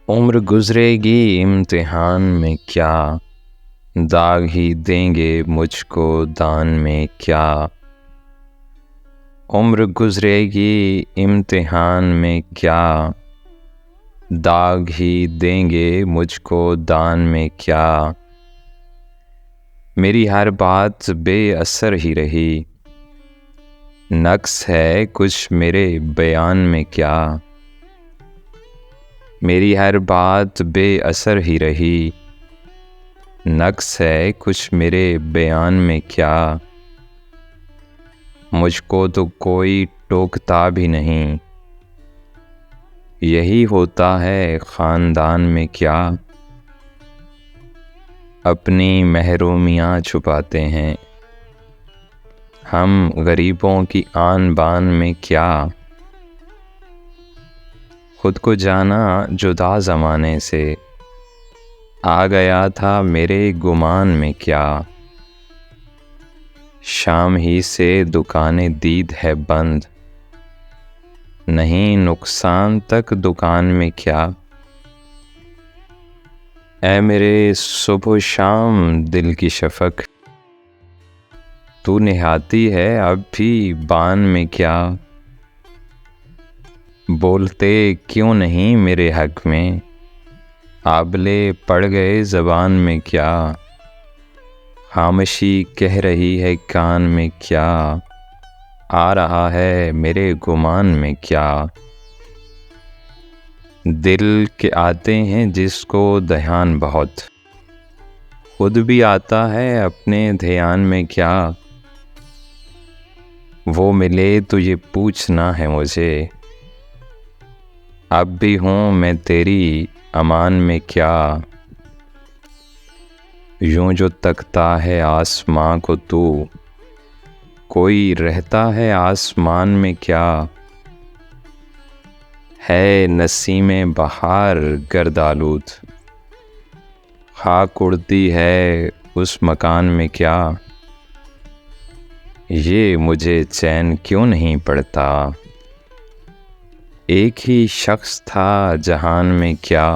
उम्र गुजरेगी इम्तिहान में क्या, दाग ही देंगे मुझको दान में क्या। उम्र गुजरेगी इम्तिहान में क्या, दाग ही देंगे मुझको दान में क्या। मेरी हर बात बेअसर ही रही, नक्स है कुछ मेरे बयान में क्या। मेरी हर बात बेअसर ही रही, नक्स है कुछ मेरे बयान में क्या। मुझको तो कोई टोकता भी नहीं, यही होता है ख़ानदान में क्या। अपनी महरूमियाँ छुपाते हैं हम गरीबों की आन बान में क्या। खुद को जाना जुदा ज़माने से, आ गया था मेरे गुमान में क्या। शाम ही से दुकानें दीद है बंद, नहीं नुकसान तक दुकान में क्या। ऐ मेरे सुबह शाम दिल की शफ़क़, तू निहाती है अब भी बान में क्या। बोलते क्यों नहीं मेरे हक़ में, आबले पड़ गए ज़बान में क्या। खामोशी कह रही है कान में क्या, आ रहा है मेरे गुमान में क्या। दिल के आते हैं जिसको ध्यान बहुत, खुद भी आता है अपने ध्यान में क्या। वो मिले तो ये पूछना है मुझे, अब भी हूँ मैं तेरी अमान में क्या। यूं जो तकता है आसमां को तू, कोई रहता है आसमान में क्या। है नसीमें बहार गर्दालूद, खाक उड़ती है उस मकान में क्या। ये मुझे चैन क्यों नहीं पड़ता, एक ही शख्स था जहान में क्या।